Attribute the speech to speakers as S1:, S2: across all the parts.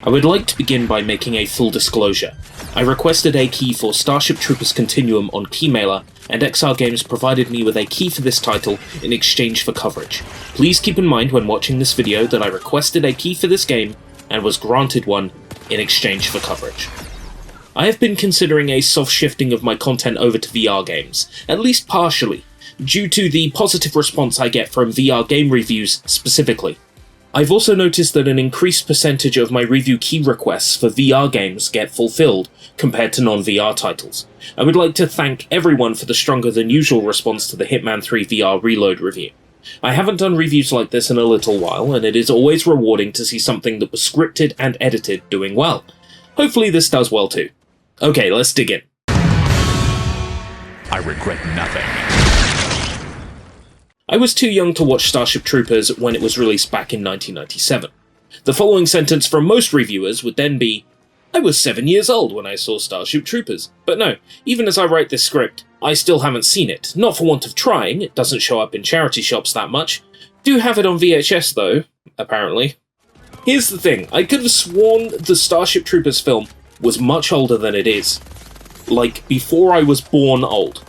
S1: I would like to begin by making a full disclosure. I requested a key for Starship Troopers Continuum on Keymailer, and XR Games provided me with a key for this title in exchange for coverage. Please keep in mind when watching this video that I requested a key for this game, and was granted one in exchange for coverage. I have been considering a soft shifting of my content over to VR games, at least partially, due to the positive response I get from VR game reviews specifically. I've also noticed that an increased percentage of my review key requests for VR games get fulfilled compared to non-VR titles. I would like to thank everyone for the stronger than usual response to the Hitman 3 VR Reload review. I haven't done reviews like this in a little while, and it is always rewarding to see something that was scripted and edited doing well. Hopefully this does well too. Okay, let's dig in.
S2: I regret nothing.
S1: I was too young to watch Starship Troopers when it was released back in 1997. The following sentence from most reviewers would then be, I was 7 years old when I saw Starship Troopers. But no, even as I write this script, I still haven't seen it. Not for want of trying, it doesn't show up in charity shops that much. Do have it on VHS though, apparently. Here's the thing, I could have sworn the Starship Troopers film was much older than it is. Like, before I was born old.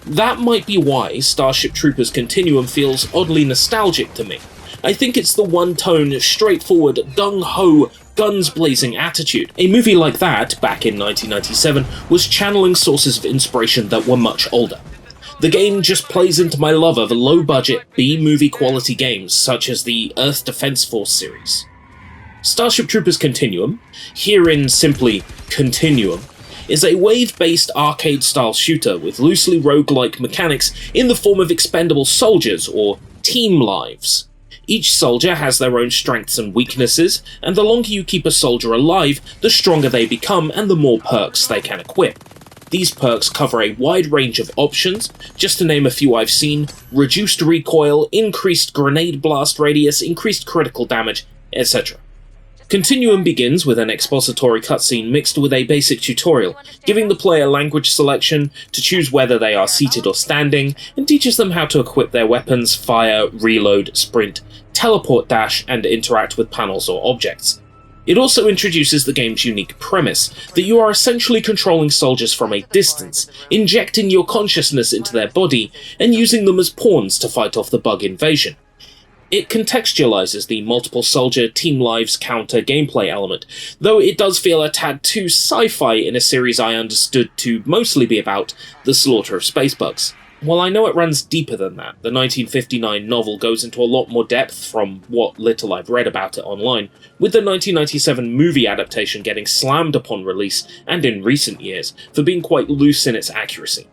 S1: That might be why Starship Troopers Continuum feels oddly nostalgic to me. I think it's the one-tone, straightforward, gung-ho, guns-blazing attitude. A movie like that, back in 1997, was channeling sources of inspiration that were much older. The game just plays into my love of low-budget, B-movie quality games such as the Earth Defense Force series. Starship Troopers Continuum, herein simply Continuum, is a wave-based arcade-style shooter with loosely roguelike mechanics in the form of expendable soldiers, or team lives. Each soldier has their own strengths and weaknesses, and the longer you keep a soldier alive, the stronger they become and the more perks they can equip. These perks cover a wide range of options, just to name a few I've seen: reduced recoil, increased grenade blast radius, increased critical damage, etc. Continuum begins with an expository cutscene mixed with a basic tutorial, giving the player language selection to choose whether they are seated or standing, and teaches them how to equip their weapons, fire, reload, sprint, teleport dash, and interact with panels or objects. It also introduces the game's unique premise, that you are essentially controlling soldiers from a distance, injecting your consciousness into their body, and using them as pawns to fight off the bug invasion. It contextualizes the multiple soldier team lives counter gameplay element, though it does feel a tad too sci-fi in a series I understood to mostly be about the slaughter of space bugs. While I know it runs deeper than that, the 1959 novel goes into a lot more depth from what little I've read about it online, with the 1997 movie adaptation getting slammed upon release, and in recent years, for being quite loose in its accuracy.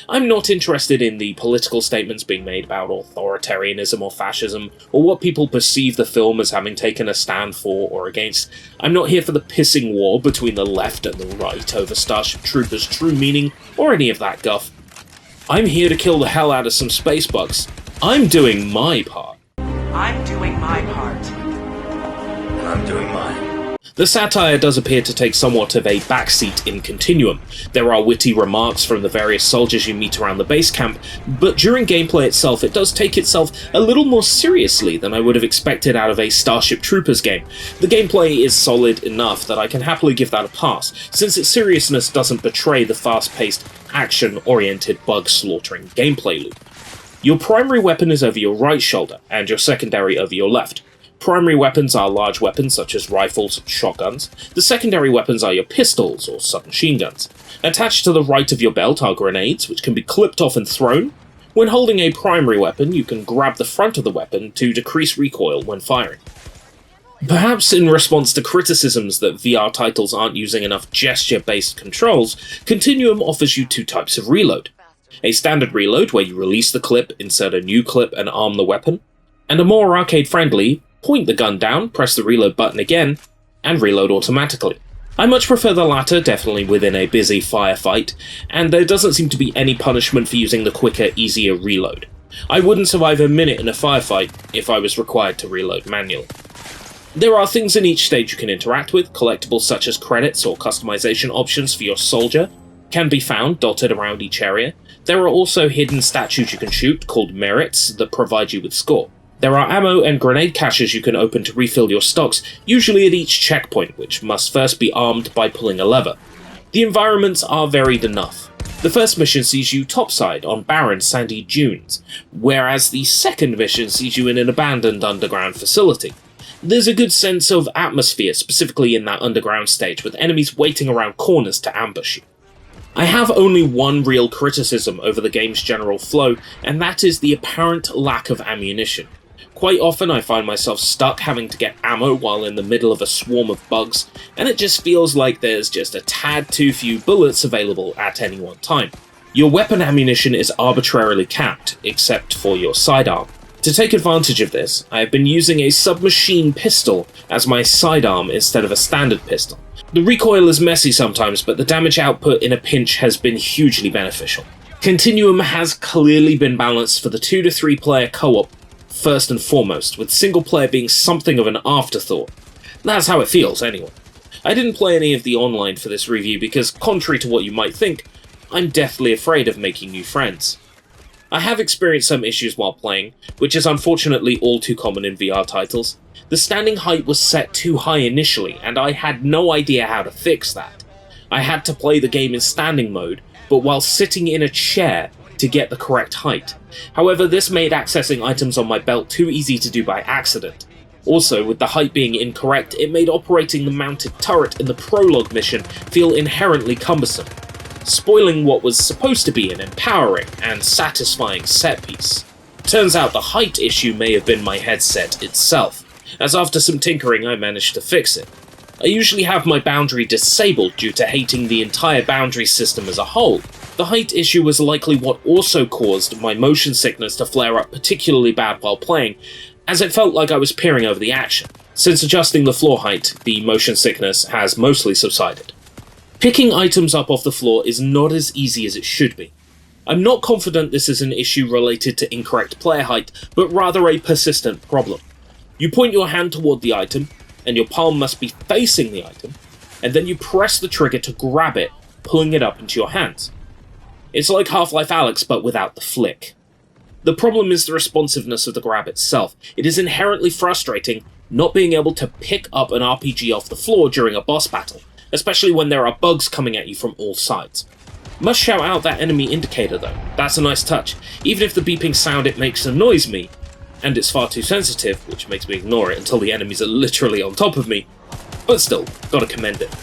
S1: I'm not interested in the political statements being made about authoritarianism or fascism, or what people perceive the film as having taken a stand for or against. I'm not here for the pissing war between the left and the right over Starship Troopers' true meaning, or any of that guff. I'm here to kill the hell out of some space bugs. I'm doing my part.
S3: I'm doing my part.
S4: And I'm doing mine.
S1: The satire does appear to take somewhat of a backseat in Continuum. There are witty remarks from the various soldiers you meet around the base camp, but during gameplay itself it does take itself a little more seriously than I would have expected out of a Starship Troopers game. The gameplay is solid enough that I can happily give that a pass, since its seriousness doesn't betray the fast-paced, action-oriented bug-slaughtering gameplay loop. Your primary weapon is over your right shoulder, and your secondary over your left. Primary weapons are large weapons such as rifles and shotguns. The secondary weapons are your pistols or submachine guns. Attached to the right of your belt are grenades, which can be clipped off and thrown. When holding a primary weapon, you can grab the front of the weapon to decrease recoil when firing. Perhaps in response to criticisms that VR titles aren't using enough gesture-based controls, Continuum offers you two types of reload. A standard reload, where you release the clip, insert a new clip, and arm the weapon, and a more arcade-friendly, point the gun down, press the reload button again, and reload automatically. I much prefer the latter, definitely within a busy firefight, and there doesn't seem to be any punishment for using the quicker, easier reload. I wouldn't survive a minute in a firefight if I was required to reload manually. There are things in each stage you can interact with. Collectibles such as credits or customization options for your soldier can be found dotted around each area. There are also hidden statues you can shoot, called merits, that provide you with score. There are ammo and grenade caches you can open to refill your stocks, usually at each checkpoint, which must first be armed by pulling a lever. The environments are varied enough. The first mission sees you topside on barren, sandy dunes, whereas the second mission sees you in an abandoned underground facility. There's a good sense of atmosphere, specifically in that underground stage, with enemies waiting around corners to ambush you. I have only one real criticism over the game's general flow, and that is the apparent lack of ammunition. Quite often I find myself stuck having to get ammo while in the middle of a swarm of bugs, and it just feels like there's just a tad too few bullets available at any one time. Your weapon ammunition is arbitrarily capped, except for your sidearm. To take advantage of this, I have been using a submachine pistol as my sidearm instead of a standard pistol. The recoil is messy sometimes, but the damage output in a pinch has been hugely beneficial. Continuum has clearly been balanced for the 2 to 3 player co-op first and foremost, with single player being something of an afterthought. That's how it feels, anyway. I didn't play any of the online for this review because, contrary to what you might think, I'm deathly afraid of making new friends. I have experienced some issues while playing, which is unfortunately all too common in VR titles. The standing height was set too high initially, and I had no idea how to fix that. I had to play the game in standing mode, but while sitting in a chair to get the correct height. However, this made accessing items on my belt too easy to do by accident. Also, with the height being incorrect, it made operating the mounted turret in the prologue mission feel inherently cumbersome, spoiling what was supposed to be an empowering and satisfying set piece. Turns out the height issue may have been my headset itself, as after some tinkering I managed to fix it. I usually have my boundary disabled due to hating the entire boundary system as a whole. The height issue was likely what also caused my motion sickness to flare up particularly bad while playing, as it felt like I was peering over the action. Since adjusting the floor height, the motion sickness has mostly subsided. Picking items up off the floor is not as easy as it should be. I'm not confident this is an issue related to incorrect player height, but rather a persistent problem. You point your hand toward the item, and your palm must be facing the item, and then you press the trigger to grab it, pulling it up into your hands. It's like Half-Life Alyx, but without the flick. The problem is the responsiveness of the grab itself. It is inherently frustrating not being able to pick up an RPG off the floor during a boss battle, especially when there are bugs coming at you from all sides. Must shout out that enemy indicator though, that's a nice touch. Even if the beeping sound it makes annoys me, and it's far too sensitive, which makes me ignore it until the enemies are literally on top of me, but still, gotta commend it.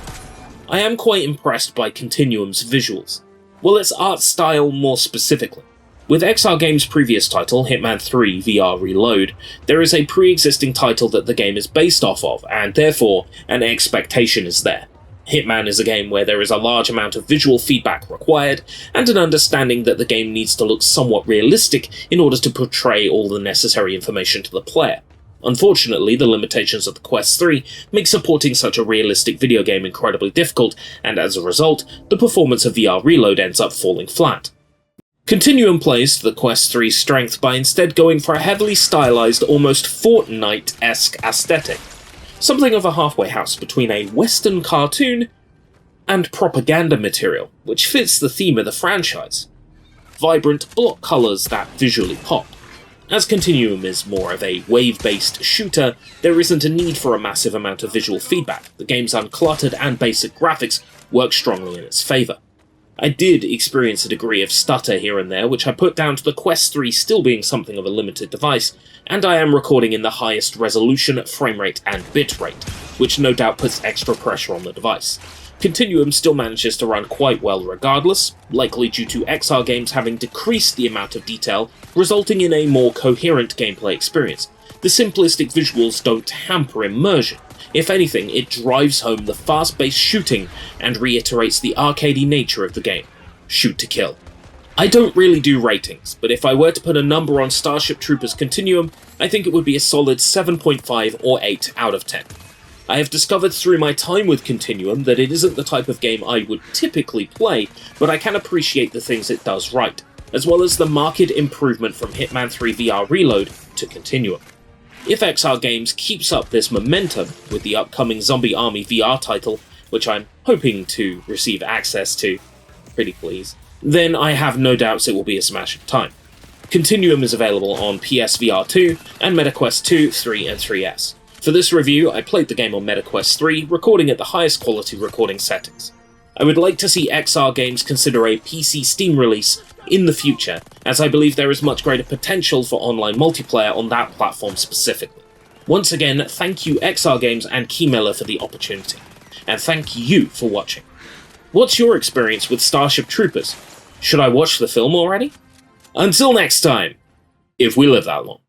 S1: I am quite impressed by Continuum's visuals. Well, its art style more specifically. With XR Games' previous title, Hitman 3 VR Reload, there is a pre-existing title that the game is based off of, and therefore, an expectation is there. Hitman is a game where there is a large amount of visual feedback required, and an understanding that the game needs to look somewhat realistic in order to portray all the necessary information to the player. Unfortunately, the limitations of the Quest 3 make supporting such a realistic video game incredibly difficult, and as a result, the performance of VR Reload ends up falling flat. Continuum plays to the Quest 3's strength by instead going for a heavily stylized, almost Fortnite-esque aesthetic. Something of a halfway house between a Western cartoon and propaganda material, which fits the theme of the franchise. Vibrant block colours that visually pop. As Continuum is more of a wave-based shooter, there isn't a need for a massive amount of visual feedback. The game's uncluttered and basic graphics work strongly in its favour. I did experience a degree of stutter here and there, which I put down to the Quest 3 still being something of a limited device, and I am recording in the highest resolution, framerate, and bitrate, which no doubt puts extra pressure on the device. Continuum still manages to run quite well regardless, likely due to XR Games having decreased the amount of detail, resulting in a more coherent gameplay experience. The simplistic visuals don't hamper immersion. If anything, it drives home the fast-paced shooting and reiterates the arcadey nature of the game. Shoot to kill. I don't really do ratings, but if I were to put a number on Starship Troopers Continuum, I think it would be a solid 7.5 or 8 out of 10. I have discovered through my time with Continuum that it isn't the type of game I would typically play, but I can appreciate the things it does right, as well as the marked improvement from Hitman 3 VR Reload to Continuum. If XR Games keeps up this momentum with the upcoming Zombie Army VR title, which I'm hoping to receive access to, pretty please, then I have no doubts it will be a smash of time. Continuum is available on PSVR 2 and MetaQuest 2, 3, and 3S. For this review, I played the game on MetaQuest 3, recording at the highest quality recording settings. I would like to see XR Games consider a PC Steam release in the future, as I believe there is much greater potential for online multiplayer on that platform specifically. Once again, thank you XR Games and Keymailer for the opportunity, and thank you for watching. What's your experience with Starship Troopers? Should I watch the film already? Until next time, if we live that long.